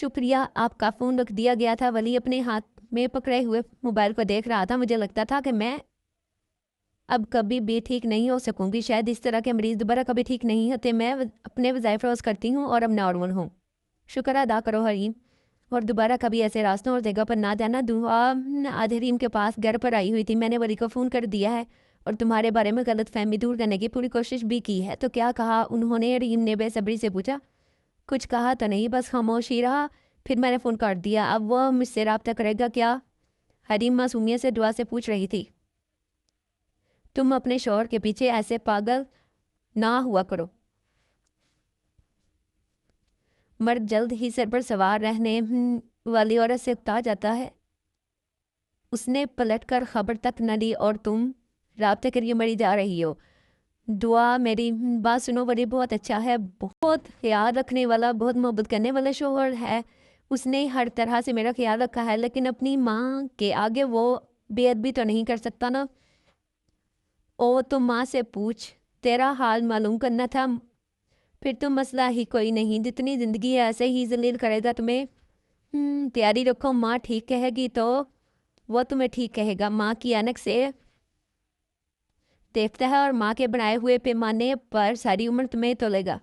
شکریہ، آپ کا فون رکھ دیا گیا تھا۔ ولی اپنے ہاتھ میں پکڑے ہوئے موبائل کو دیکھ رہا تھا۔ مجھے لگتا تھا کہ میں اب کبھی بھی ٹھیک نہیں ہو سکوں گی، شاید اس طرح کے مریض دوبارہ کبھی ٹھیک نہیں ہوتے۔ میں اپنے وظائف روز کرتی ہوں اور اب نارمل ہوں۔ شکر ادا کرو حریم، اور دوبارہ کبھی ایسے راستوں اور جگہ پر نہ جانا۔ دعا آج حریم کے پاس گھر پر آئی ہوئی تھی، میں نے ولی کو فون کر دیا ہے اور تمہارے بارے میں غلط فہمی دور کرنے کی پوری کوشش بھی کی ہے۔ تو کیا کہا انہوں نے؟ حریم نے بے صبری سے پوچھا۔ کچھ کہا تو نہیں، بس خاموش ہی رہا۔ پھر میں نے فون کاٹ دیا۔ اب وہ مجھ سے رابطہ کرے گا کیا؟ حریم معصومیت سے دعا سے پوچھ رہی تھی۔ تم اپنے شوہر کے پیچھے ایسے پاگل نہ ہوا کرو۔ مرد جلد ہی سر پر سوار رہنے والی عورت سے اکتا جاتا ہے۔ اس نے پلٹ کر خبر تک نہ لی، اور تم رابطے کے لیے مری جا رہی ہو۔ دعا میری بات سنو، ولی بہت اچھا ہے، بہت خیال رکھنے والا، بہت محبت کرنے والا شوہر ہے۔ اس نے ہر طرح سے میرا خیال رکھا ہے، لیکن اپنی ماں کے آگے وہ بے ادبی تو نہیں کر سکتا نا۔ او تو ماں سے پوچھ، تیرا حال معلوم کرنا تھا۔ پھر تو مسئلہ ہی کوئی نہیں، جتنی زندگی ہے ایسے ہی ذلیل کرے گا تمہیں۔ تیاری رکھو، ماں ٹھیک کہے گی تو وہ تمہیں ٹھیک کہے گا۔ ماں کی اینک سے دیکھتا ہے اور ماں کے بنائے ہوئے پیمانے پر ساری عمر تمہیں تولے گا۔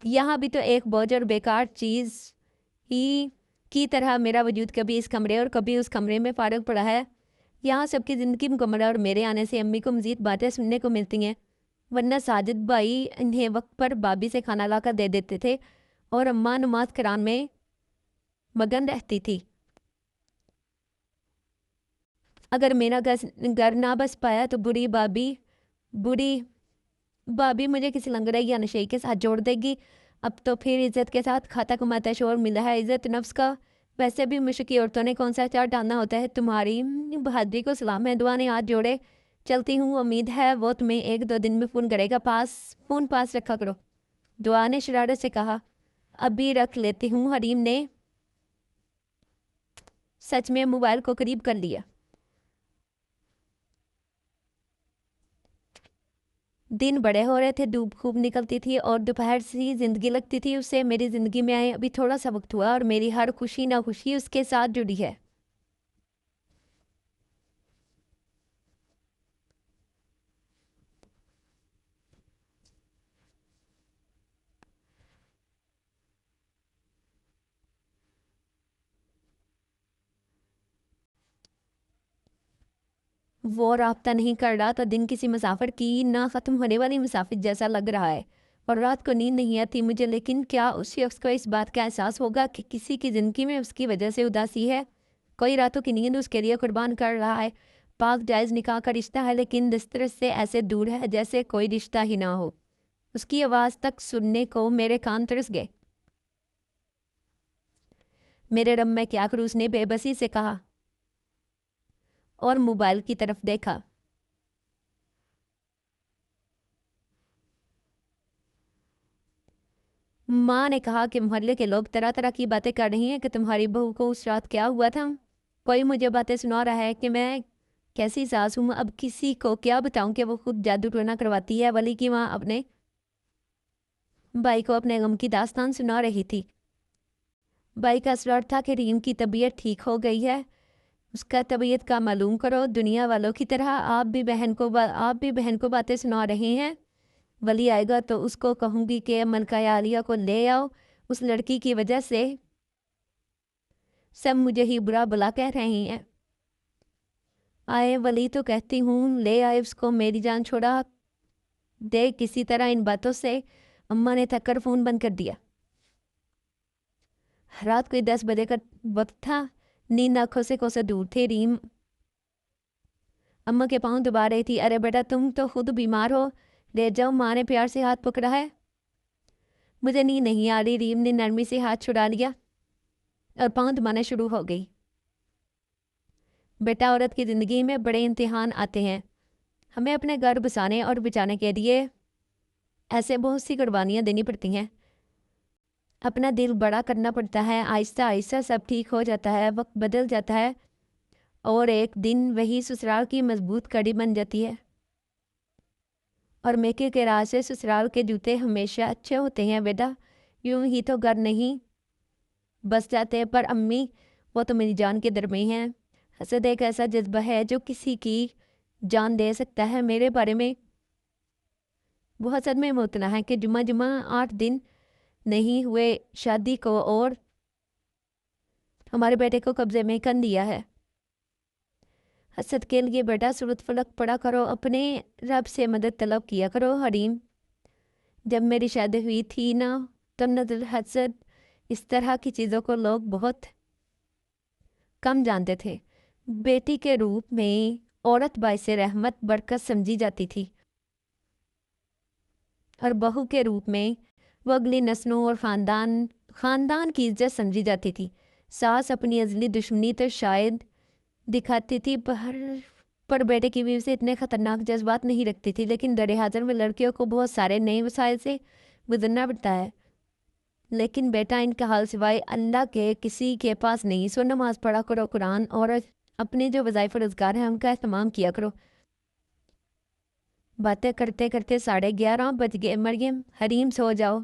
یہاں بھی تو ایک بوجھ اور بیکار چیز ہی کی طرح میرا وجود کبھی اس کمرے اور کبھی اس کمرے میں فارغ پڑا ہے۔ یہاں سب کی زندگی مکمل ہے، اور میرے آنے سے امی کو مزید باتیں سننے کو ملتی ہیں، ورنہ ساجد بھائی انہیں وقت پر بابی سے کھانا لا کر دے دیتے تھے اور اماں نماز قرآن میں مگن رہتی تھی۔ اگر میرا گھر نہ بس پایا تو بوڑھی بابی مجھے کسی لنگڑے یا نشئی کے ساتھ جوڑ دے گی۔ اب تو پھر عزت کے ساتھ کھاتا کماتا شوہر ملا ہے، عزت نفس کا۔ ویسے بھی مشرقی عورتوں نے کون سا چار ڈالنا ہوتا ہے۔ تمہاری بہادری کو سلام ہے۔ دعا نے ہاتھ جوڑے۔ چلتی ہوں، امید ہے وہ تمہیں 1-2 دن میں فون کرے گا، فون پاس رکھا کرو۔ دعا نے شرارت سے کہا۔ ابھی رکھ لیتی ہوں۔ حریم نے سچ میں موبائل کو قریب کر لیا۔ دن بڑے ہو رہے تھے، دھوپ خوب نکلتی تھی اور دوپہر سی زندگی لگتی تھی اسے۔ میری زندگی میں آئے ابھی تھوڑا سا وقت ہوا، اور میری ہر خوشی نہ خوشی اس کے ساتھ جڑی ہے۔ وہ رابطہ نہیں کر رہا تو دن کسی مسافر کی نہ ختم ہونے والی مسافر جیسا لگ رہا ہے، اور رات کو نیند نہیں آتی مجھے۔ لیکن کیا اس شخص کو اس بات کا احساس ہوگا کہ کسی کی زندگی میں اس کی وجہ سے اداسی ہے؟ کوئی راتوں کی نیند اس کے لیے قربان کر رہا ہے۔ پاک جائز نکاح کا رشتہ ہے، لیکن دسترس سے ایسے دور ہے جیسے کوئی رشتہ ہی نہ ہو۔ اس کی آواز تک سننے کو میرے کان ترس گئے۔ میرے رب میں کیا کروں، اس نے بے بسی سے کہا اور موبائل کی طرف دیکھا۔ ماں نے کہا کہ محلے کے لوگ طرح طرح کی باتیں کر رہی ہیں کہ تمہاری بہو کو اس رات کیا ہوا تھا۔ کوئی مجھے باتیں سنا رہا ہے کہ میں کیسی ساس ہوں۔ اب کسی کو کیا بتاؤں کہ وہ خود جادو ٹونا کرواتی ہے۔ ولی کی ماں اپنے بھائی کو اپنے غم کی داستان سنا رہی تھی۔ بھائی کا اصرار تھا کہ ریم کی طبیعت ٹھیک ہو گئی ہے، اس کا طبیعت کا معلوم کرو۔ دنیا والوں کی طرح آپ بھی بہن کو باتیں سنا رہے ہیں۔ ولی آئے گا تو اس کو کہوں گی کہ ملکہ عالیہ کو لے آؤ، اس لڑکی کی وجہ سے سب مجھے ہی برا بلا کہہ رہے ہیں۔ آئے ولی تو کہتی ہوں، لے آئے اس کو، میری جان چھوڑا دے کسی طرح ان باتوں سے۔ اماں نے تھک کر فون بند کر دیا۔ رات کوئی 10 بجے کا وقت تھا، نیند آنکھوں سے کوسے دور تھی۔ ریم اماں کے پاؤں دبا رہی تھی۔ ارے بیٹا تم تو خود بیمار ہو، لے جاؤ، ماں نے پیار سے ہاتھ پکڑا ہے۔ مجھے نیند نہیں آ رہی، ریم نے نرمی سے ہاتھ چھڑا لیا اور پاؤں دبانا شروع ہو گئی۔ بیٹا عورت کی زندگی میں بڑے امتحان آتے ہیں، ہمیں اپنے گھر بسانے اور بچانے کے لیے ایسے بہت سی قربانیاں دینی پڑتی ہیں، اپنا دل بڑا کرنا پڑتا ہے۔ آہستہ آہستہ سب ٹھیک ہو جاتا ہے، وقت بدل جاتا ہے اور ایک دن وہی سسرال کی مضبوط کڑی بن جاتی ہے۔ اور میکے کے راز سے سسرال کے جوتے ہمیشہ اچھے ہوتے ہیں بیٹا، یوں ہی تو گھر نہیں بس جاتے، پر امی وہ تو میری جان کے درمیان ہیں۔ حسد ایک ایسا جذبہ ہے جو کسی کی جان دے سکتا ہے۔ میرے بارے میں بہت صدمے میں اتنا ہے کہ جمعہ 8 دن نہیں ہوئے شادی کو اور ہمارے بیٹے کو قبضے میں کر دیا ہے۔ حسد کے لیے بیٹا سورۃ فلق پڑھا کرو، اپنے رب سے مدد طلب کیا کرو۔ حریم، جب میری شادی ہوئی تھی نا تب نظر حسد اس طرح کی چیزوں کو لوگ بہت کم جانتے تھے۔ بیٹی کے روپ میں عورت باعث رحمت برکت سمجھی جاتی تھی اور بہو کے روپ میں وہ اگلی نسلوں اور خاندان کی عزت سمجھی جاتی تھی۔ ساس اپنی ازلی دشمنی تو شاید دکھاتی تھی پر بیٹے کی بیوی سے اتنے خطرناک جذبات نہیں رکھتی تھی، لیکن در حاضر میں لڑکیوں کو بہت سارے نئے وسائل سے گزرنا پڑتا ہے، لیکن بیٹا ان کا حال سوائے اللہ کے کسی کے پاس نہیں۔ سو نماز پڑھا کرو، قرآن اور اپنے جو وظائف و روزگار ہیں ان کا اہتمام کیا کرو۔ باتیں کرتے کرتے 11:30 بج گئے۔ مریم، حریم سو جاؤ۔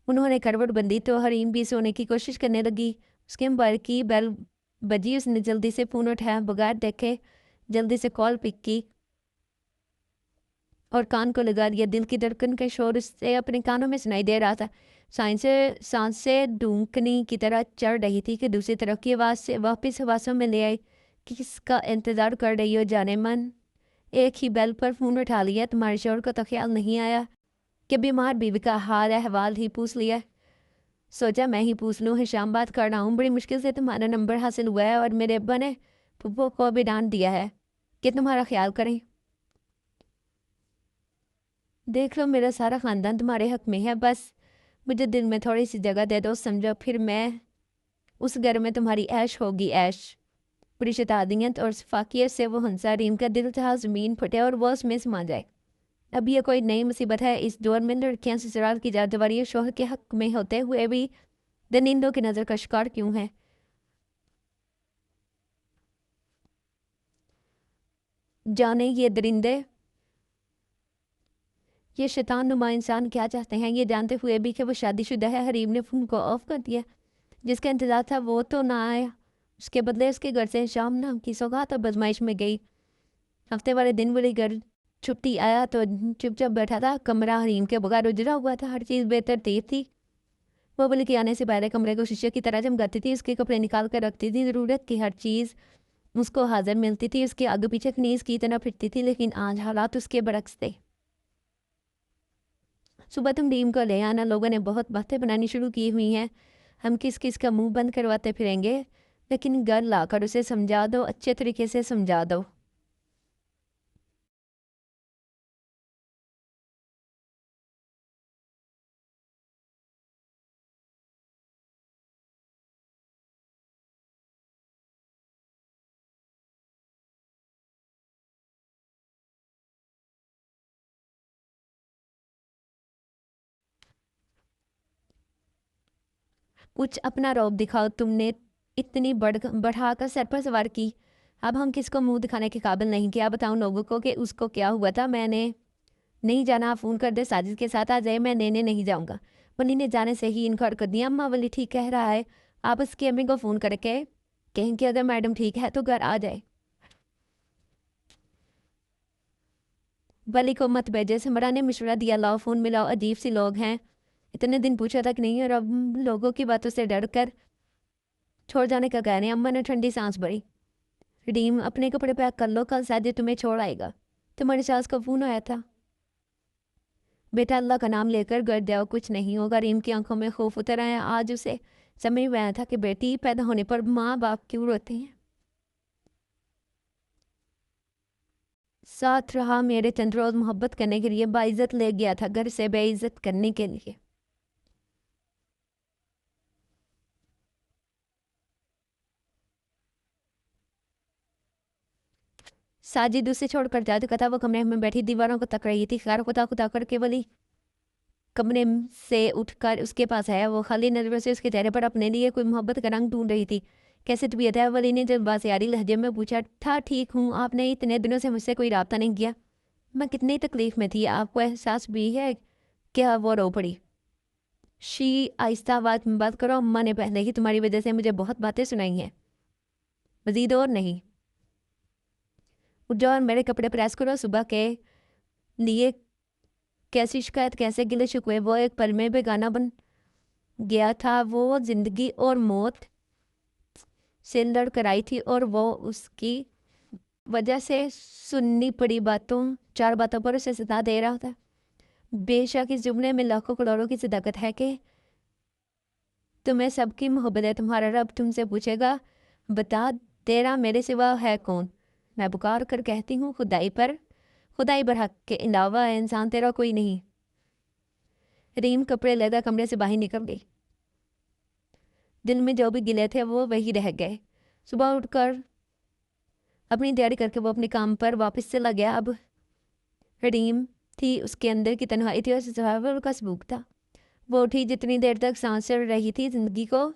انہوں نے کروٹ بندی تو حریم بھی سونے کی کوشش کرنے لگی۔ اس کے موبائل کی بیل بجی، اس نے جلدی سے فون اٹھایا، بغیر دیکھے جلدی سے کال پک کی اور کان کو لگا دیا۔ دل کی دھڑکن کا شور اس سے اپنے کانوں میں سنائی دے رہا تھا، سانسیں ڈونکنے کی طرح چڑھ رہی تھی کہ دوسری طرف کی آواز سے واپس حواسوں میں لے آئی۔ کس کا انتظار کر رہی ہو جانے من؟ ایک ہی بیل پر فون اٹھا لیا، تمہارے شوہر کو تو خیال نہیں آیا کہ بیمار بیوی کا حال احوال ہی پوچھ لیا؟ سوچا میں ہی پوچھ لوں، ہشام بات کر رہا ہوں، بڑی مشکل سے تمہارا نمبر حاصل ہوا ہے اور میرے ابا نے پھپھو کو بھی ڈانٹ دیا ہے کہ تمہارا خیال کریں۔ دیکھ لو میرا سارا خاندان تمہارے حق میں ہے، بس مجھے دل میں تھوڑی سی جگہ دے دو، سمجھو، پھر میں اس گھر میں تمہاری عیش ہوگی عیش۔ بڑی شتادیت اور فاقیت سے وہ ہنسا۔ ریم کا دل تھا زمین پھٹے اور وہ اس میں سما جائے۔ اب یہ کوئی نئی مصیبت ہے؟ اس دور میں لڑکیاں سسرال کی جادواری شوہر کے حق میں ہوتے ہوئے بھی درندوں کی نظر کا شکار کیوں ہیں؟ جانے یہ درندے، یہ شیطان نما انسان کیا چاہتے ہیں، یہ جانتے ہوئے بھی کہ وہ شادی شدہ ہے۔ حریم نے فون کو آف کر دیا۔ جس کا انتظار تھا وہ تو نہ آیا، اس کے بدلے اس کے گھر سے شام نام کی سوغات اور بزمائش میں گئی۔ ہفتے والے دن ولی گھر چھٹی آیا تو چپ چپ بیٹھا تھا۔ کمرہ حریم کے بغیر اجڑا ہوا تھا، ہر چیز بے ترتیب تھی۔ وہ ولی کے آنے سے پہلے کمرے کو شیشے کی طرح چمکاتی تھی، اس کے کپڑے نکال کر رکھتی تھی، ضرورت کی ہر چیز اس کو حاضر ملتی تھی، اس کے آگے پیچھے کنیز کی طرح پھرتی تھی، لیکن آج حالات اس کے برعکس تھے۔ صبح تم ڈیم کو لے آنا، لوگوں نے بہت باتیں بنانی شروع کی ہوئی ہیں، ہم کس کس کا منہ بند کرواتے پھریں گے، لیکن گھر لا کر اسے سمجھا دو، اچھے طریقے سے سمجھا دو۔ کچھ اپنا روب دکھاؤ، تم نے اتنی بڑھا کر سر پر سوار کی، اب ہم کس کو منہ دکھانے کے قابل نہیں، کیا بتاؤں لوگوں کو کہ اس کو کیا ہوا تھا۔ میں نے نہیں جانا، آپ فون کر دے ساجد کے ساتھ آ جائے، میں لینے نہیں جاؤں گا۔ ولی نے جانے سے ہی انکار کر دیا۔ اماں ولی ٹھیک کہہ رہا ہے، آپ اس کی امی کو فون کر کے کہیں کہ اگر میڈم ٹھیک ہے تو گھر آ جائے۔ ولی کو مت بھیجے، سمرا نے مشورہ دیا، لاؤ فون ملاؤ، عجیب سی لوگ ہیں، اتنے دن پوچھا تک نہیں اور اب لوگوں کی باتوں سے ڈر کر چھوڑ جانے کا کہہ رہے ہیں۔ اماں نے ٹھنڈی سانس بھری۔ ریڈیم اپنے کپڑے پیک کر لو، کل ساجد تمہیں چھوڑ آئے گا۔ تمہاری ساس کا فون آیا تھا؟ بیٹا اللہ کا نام لے کر گھر جاؤ، کچھ نہیں ہوگا۔ ریم کی آنکھوں میں خوف اتر آیا، آج اسے سمجھ میں آیا تھا کہ بیٹی پیدا ہونے پر ماں باپ کیوں روتے ہیں۔ ساتھ رہا میرے چند روز محبت کرنے کے لیے، باعزت لے گیا تھا گھر سے بے عزت کرنے کے لیے۔ ساجد اسے چھوڑ کر جا چکا تھا، وہ کمرے میں بیٹھی دیواروں کو تک رہی تھی، خیر خدا خدا کر کے ولی کمرے سے اٹھ کر اس کے پاس آیا۔ وہ خالی نظروں سے اس کے چہرے پر اپنے لیے کوئی محبت کا رنگ ڈھونڈ رہی تھی۔ کیسے طبیعت ہے؟ ولی نے جب باسیاری لہجے میں پوچھا۔ ٹھیک ہوں، آپ نے اتنے دنوں سے مجھ سے کوئی رابطہ نہیں کیا۔ میں کتنی تکلیف میں تھی، آپ کو احساس بھی ہے؟ کیا وہ رو پڑی۔ شی آہستہ آواز میں بات کرو، اماں نے پہلے ہی تمہاری وجہ سے مجھے بہت باتیں سنائی ہیں، مزید اور نہیں۔ اٹھ جاؤ اور میرے کپڑے پریس کرو، صبح کے لیے کیسی شکایت، کیسے گلے شکوے، وہ ایک پل میں بیگانہ بن گیا تھا۔ وہ زندگی اور موت سے لڑ کر آئی تھی اور وہ اس کی وجہ سے سننی پڑی باتوں، 4 باتوں پر اسے ستا دے رہا تھا۔ بے شک اس جملے میں لاکھوں کروڑوں کی صداقت ہے کہ تمہیں سب کی محبت ہے۔ تمہارا رب تم سے پوچھے گا، بتا تیرا میرے سوا ہے کون؟ میں پکار کر کہتی ہوں، خدائی برحق کے علاوہ انسان تیرا کوئی نہیں۔ ریم کپڑے لیدہ کمرے سے باہر نکل گئی۔ دل میں جو بھی گلے تھے وہ وہی رہ گئے۔ صبح اٹھ کر اپنی تیاری کر کے وہ اپنے کام پر واپس چلا گیا۔ اب ریم تھی، اس کے اندر کی تنہائی تھی اور سرائیور کا سبوک تھا۔ وہ اٹھی، جتنی دیر تک سانس چڑھ رہی تھی زندگی کو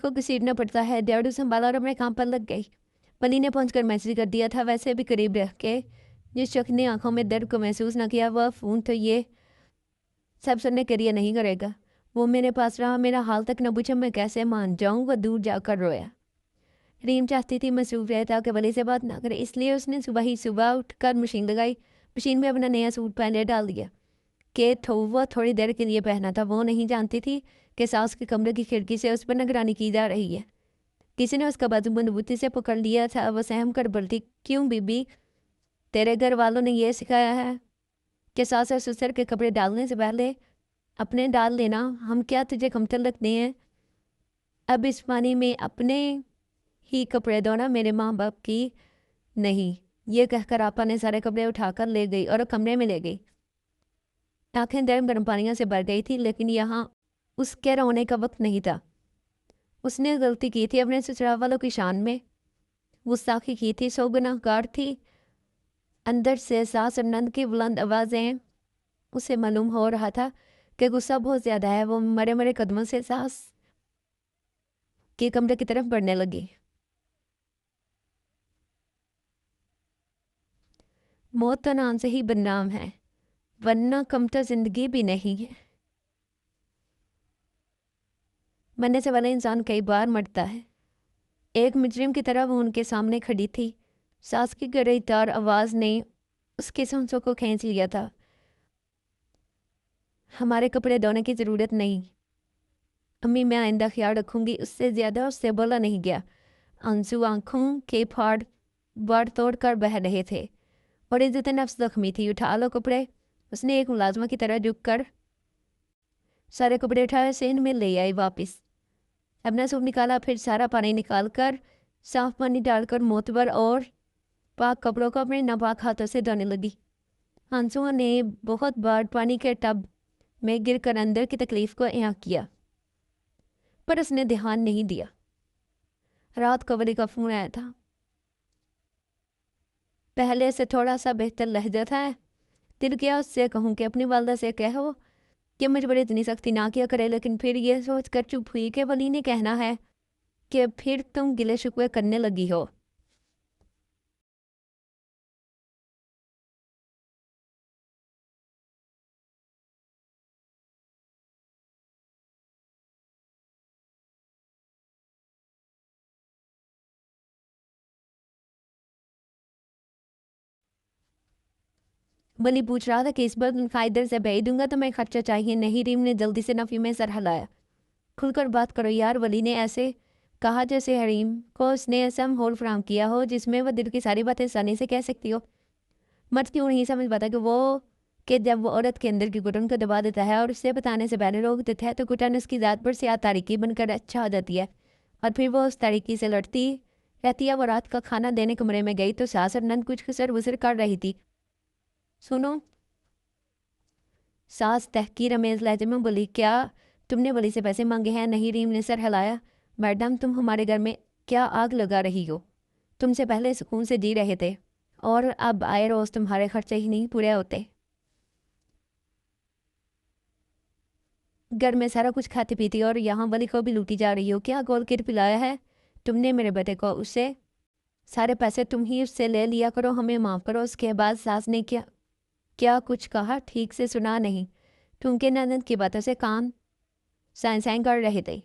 گھسیٹنا پڑتا ہے۔ ڈیوڈو سنبھالا اور اپنے کام پر لگ گئی۔ پلی نے پہنچ کر میسج کر دیا تھا، ویسے بھی قریب رہ کے جس شخص نے آنکھوں میں درد کو محسوس نہ کیا، وہ فون تو یہ سب سننے کے لیے نہیں کرے گا۔ وہ میرے پاس رہا، میرا حال تک نہ پوچھا، میں کیسے مان جاؤں؟ وہ دور جا کر رویا۔ ریم چاہتی تھی مصروف رہے تاکہ ولی سے بات نہ کرے، اس لیے اس نے صبح اٹھ کر مشین لگائی، مشین میں اپنا نیا سوٹ پہنے ڈال دیا کہ وہ تھوڑی دیر کے لیے پہنا تھا۔ وہ نہیں جانتی تھی کہ ساس کے کمرے کی کھڑکی سے اس پر نگرانی کی جا رہی ہے۔ کسی نے اس کا بازو مضبوطی سے پکڑ لیا تھا۔ وہ سہم کر بولتی، کیوں بی بی، تیرے گھر والوں نے یہ سکھایا ہے کہ ساس اور سسر کے کپڑے ڈالنے سے پہلے اپنے ڈال لینا؟ ہم کیا تجھے کمتر لگتے ہیں؟ اب اس پانی میں اپنے ہی کپڑے دھونا میرے ماں باپ کی نہیں۔ یہ کہہ کر آپا نے سارے کپڑے اٹھا کر لے گئی اور کمرے میں لے گئی۔ آنکھیں گرم پانیوں سے بھر گئی تھی، لیکن یہاں اس کے رونے کا وقت نہیں تھا۔ اس نے غلطی کی تھی اپنے سسرال والوں کی شان میں، گستاخی کی تھی، سو گناہ گار تھی۔ اندر سے ساس اور نند کی بلند آوازیں، اسے معلوم ہو رہا تھا کہ غصہ بہت زیادہ ہے۔ وہ مرے قدموں سے ساس کے کمرے کی طرف بڑھنے لگی۔ موت تو نام سے ہی بدنام ہے، ورنہ کمتر زندگی بھی نہیں ہے۔ مرنے سے والا انسان کئی بار مرتا ہے۔ ایک مجرم کی طرح وہ ان کے سامنے کھڑی تھی۔ ساس کی گرئی تار آواز نے اس کے سانسوں کو کھینچ لیا تھا۔ ہمارے کپڑے دھونے کی ضرورت نہیں امی، میں آئندہ خیال رکھوں گی۔ اس سے زیادہ اس سے بولا نہیں گیا۔ آنسو آنکھوں کے باڑ توڑ کر بہہ رہے تھے اور عزت نفس زخمی تھی۔ اٹھا لو کپڑے، اس نے ایک ملازمہ کی طرح جھک کر سارے کپڑے اٹھائے، سین میں لے آئی واپس۔ اپنا سوپ نکالا، پھر سارا پانی نکال کر صاف پانی ڈال کر معتبر اور پاک کپڑوں کو اپنے ناپاک ہاتھوں سے دھونے لگی۔ آنسو نے بہت بار پانی کے ٹب میں گر کر اندر کی تکلیف کو عیاں کیا، پر اس نے دھیان نہیں دیا۔ رات کو ولی کا فون آیا تھا، پہلے سے تھوڑا سا بہتر لہجہ تھا۔ دل کیا اس سے کہوں کہ اپنی والدہ سے کہو کہ مجھ پر اتنی سختی نہ کیا کرے، لیکن پھر یہ سوچ کر چپ ہوئی کہ ولی نے کہنا ہے کہ پھر تم گلے شکوے کرنے لگی ہو۔ ولی پوچھ رہا تھا کہ اس بار ادھر سے بھیج دوں گا تو میں خرچہ چاہیے نہیں۔ ریم نے جلدی سے نفی میں سر ہلایا۔ کھل کر بات کرو یار، ولی نے ایسے کہا جیسے حریم کو اس نے ایسا ماحول فراہم کیا ہو جس میں وہ دل کی ساری باتیں آسانی سے کہہ سکتی ہو۔ مرد کیوں نہیں سمجھ پاتا کہ جب وہ عورت کے اندر کی گھٹن کو دبا دیتا ہے اور اسے بتانے سے پہلے روک دیتا ہے تو گھٹن اس کی ذات پر سیاہ تاریکی بن کر اچھا ہو جاتی ہے اور پھر وہ اس تاریکی سے لڑتی رہتی ہے۔ وہ رات کا کھانا دینے کمرے میں گئی تو ساس اور نند کچھ خسر وسر کر رہی تھی۔ سنو، ساس تحقیر امیز لہجے میں بولی، کیا تم نے ولی سے پیسے مانگے ہیں؟ نہیں، ریم نے سر ہلایا۔ میڈم، تم ہمارے گھر میں کیا آگ لگا رہی ہو؟ تم سے پہلے سکون سے جی رہے تھے اور اب آئے روز تمہارے خرچے ہی نہیں پورے ہوتے. گھر میں سارا کچھ کھاتی پیتی اور یہاں ولی کو بھی لوٹی جا رہی ہو. کیا گول کٹ پلایا ہے تم نے میرے بیٹے کو؟ اسے سارے پیسے تم ہی اس سے لے لیا کرو, ہمیں معاف کرو. اس کے بعد ساس نے کیا کچھ کہا ٹھیک سے سنا نہیں, کیونکہ نند کی باتوں سے کان سائن کر رہے تھے.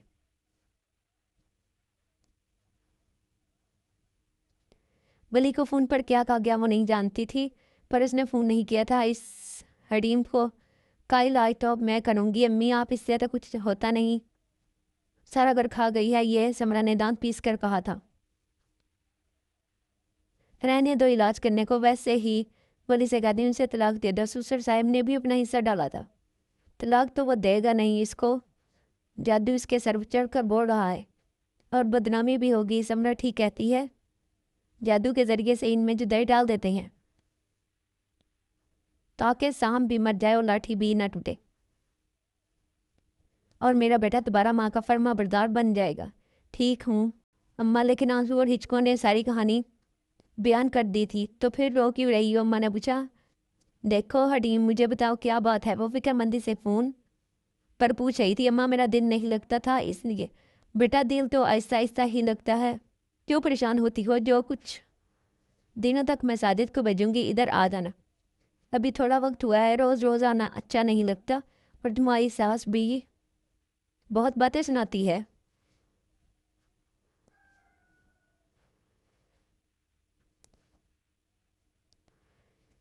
ولی کو فون پر کیا کہا گیا وہ نہیں جانتی تھی, پر اس نے فون نہیں کیا تھا. اس حریم کو کائل آئی تو میں کروں گی. امی آپ اس سے تو کچھ ہوتا نہیں, سارا گھر کھا گئی ہے یہ, سمرا نے دانت پیس کر کہا تھا. رہنے دو علاج کرنے کو, ویسے ہی ولی سے کہتی ان سے طلاق دے دو. سسر صاحب نے بھی اپنا حصہ ڈالا تھا. طلاق تو وہ دے گا نہیں, اس کو جادو اس کے سر چڑھ کر بول رہا ہے اور بدنامی بھی ہوگی. سمرا ٹھیک کہتی ہے, جادو کے ذریعے سے ان میں جدائی ڈال دیتے ہیں تاکہ سام بھی مر جائے اور لاٹھی بھی نہ ٹوٹے, اور میرا بیٹا دوبارہ ماں کا فرما بردار بن جائے گا. ٹھیک ہوں اماں, لیکن آنسو اور ہچکوں نے ساری کہانی بیان کر دی تھی. تو پھر رو کیوں رہی ہو؟ اماں نے پوچھا. دیکھو حریم مجھے بتاؤ کیا بات ہے؟ وہ فکر مندی سے فون پر پوچھ رہی تھی. اماں میرا دل نہیں لگتا تھا اس لیے. بیٹا دل تو آہستہ آہستہ ہی لگتا ہے, کیوں پریشان ہوتی ہو؟ جو کچھ دنوں تک میں ساجد کو بھیجوں گی, ادھر آ جانا. ابھی تھوڑا وقت ہوا ہے, روز روز آنا اچھا نہیں لگتا, اور تمہاری ساس بھی بہت باتیں سناتی ہے.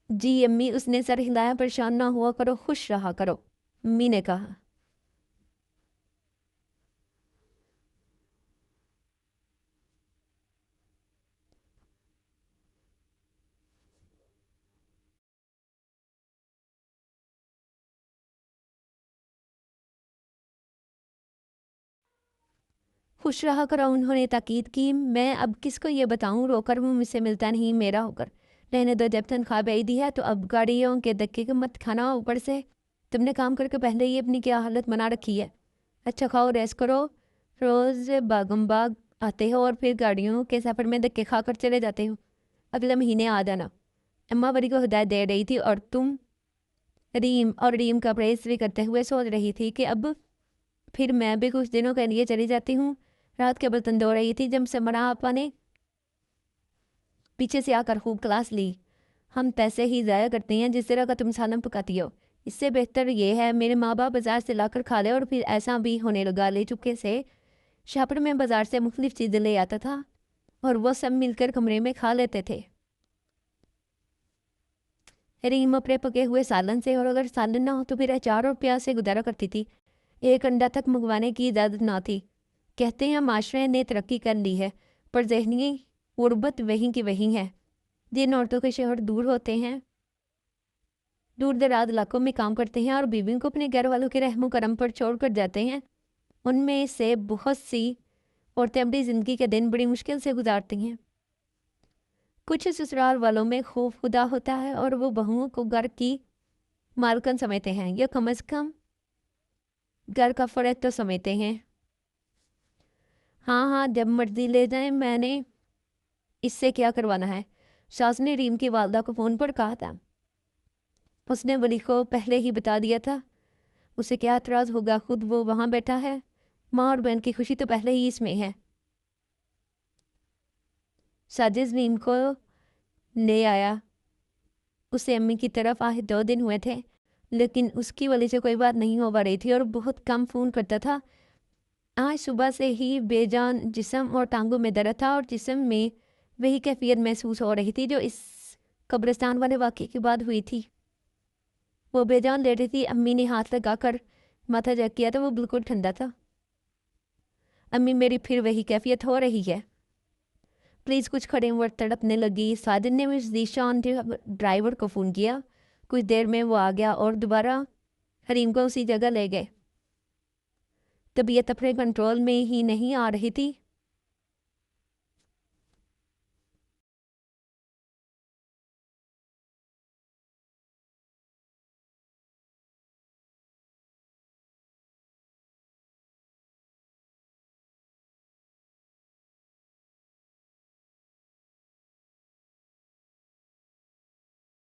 جی امی, اس نے سر ہلایا. پریشان نہ ہوا کرو, خوش رہا کرو, امی نے کہا. خوش رہا کرو, انہوں نے تاکید کی. میں اب کس کو یہ بتاؤں, رو کر وہ مجھ سے ملتا نہیں میرا ہو کر. رہنے دو, جب تنخواہ بیدی ہے تو اب گاڑیوں کے دکے کو مت کھانا. اوپر سے تم نے کام کر کے پہلے ہی اپنی کیا حالت بنا رکھی ہے. اچھا کھاؤ, ریسٹ کرو. روز باغم باغ آتے ہو اور پھر گاڑیوں کے سفر میں دکے کھا کر چلے جاتے ہو. اگلے مہینے آ جانا. اماں بڑی کو ہدایت دے رہی تھی, اور تم ریم کا پریس بھی کرتے ہوئے سوچ رہی تھی کہ اب پھر میں بھی کچھ دنوں کے لیے چلی جاتی ہوں. رات کے برتن دھو رہی تھی جب سمرا آپا نے پیچھے سے آ کر خوب کلاس لی. ہم پیسے ہی ضائع کرتے ہیں جس طرح کا تم سالن پکاتی ہو. اس سے بہتر یہ ہے میرے ماں باپ بازار سے لا کر کھا لے. اور پھر ایسا بھی ہونے لگا, لے چکے سے شاپر میں بازار سے مختلف چیزیں لے آتا تھا اور وہ سب مل کر کمرے میں کھا لیتے تھے. ریم اپنے پکے ہوئے سالن سے, اور اگر سالن نہ ہو تو پھر اچار اور پیاز سے گزارا کرتی تھی. ایک انڈا تک منگوانے کی اجازت نہ تھی. کہتے ہیں معاشرے نے ترقی کر لی ہے, پر ذہنی غربت وہیں کی وہیں ہے. جن عورتوں کے شوہر دور ہوتے ہیں, دور دراز علاقوں میں کام کرتے ہیں, اور بیویوں کو اپنے گھر والوں کے رحم و کرم پر چھوڑ کر جاتے ہیں, ان میں سے بہت سی عورتیں اپنی زندگی کے دن بڑی مشکل سے گزارتی ہیں. کچھ سسرال والوں میں خوف خدا ہوتا ہے اور وہ بہوؤں کو گھر کی مالکن سمجھتے ہیں, یا کم از کم گھر کا فرد تو سمجھتے ہیں. ہاں جب مرضی لے جائیں, میں نے اس سے کیا کروانا ہے؟ ساس نے ریم کی والدہ کو فون پر کہا تھا. اس نے ولی کو پہلے ہی بتا دیا تھا. اسے کیا اعتراض ہوگا, خود وہ وہاں بیٹھا ہے. ماں اور بہن کی خوشی تو پہلے ہی اس میں ہے. ساجد ریم کو لے آیا. اسے امی کی طرف آئے 2 دن ہوئے تھے, لیکن اس کی ولی سے کوئی بات نہیں ہو پا رہی تھی اور بہت کم فون کرتا تھا. آج صبح سے ہی بے جان جسم اور ٹانگوں میں درد تھا, اور جسم میں وہی کیفیت محسوس ہو رہی تھی جو اس قبرستان والے واقعے کے بعد ہوئی تھی. وہ بے جان لے رہی تھی. امی نے ہاتھ لگا کر ماتھا چیک کیا تو وہ بالکل ٹھنڈا تھا. امی میری پھر وہی کیفیت ہو رہی ہے, پلیز کچھ کھڑے. وہ تڑپنے لگی. ساجد نے ذیشان ڈرائیور کو فون کیا. کچھ دیر میں وہ آ گیا اور دوبارہ حریم کو اسی جگہ لے گئے. طبیعت اپنے کنٹرول میں ہی نہیں آ رہی تھی.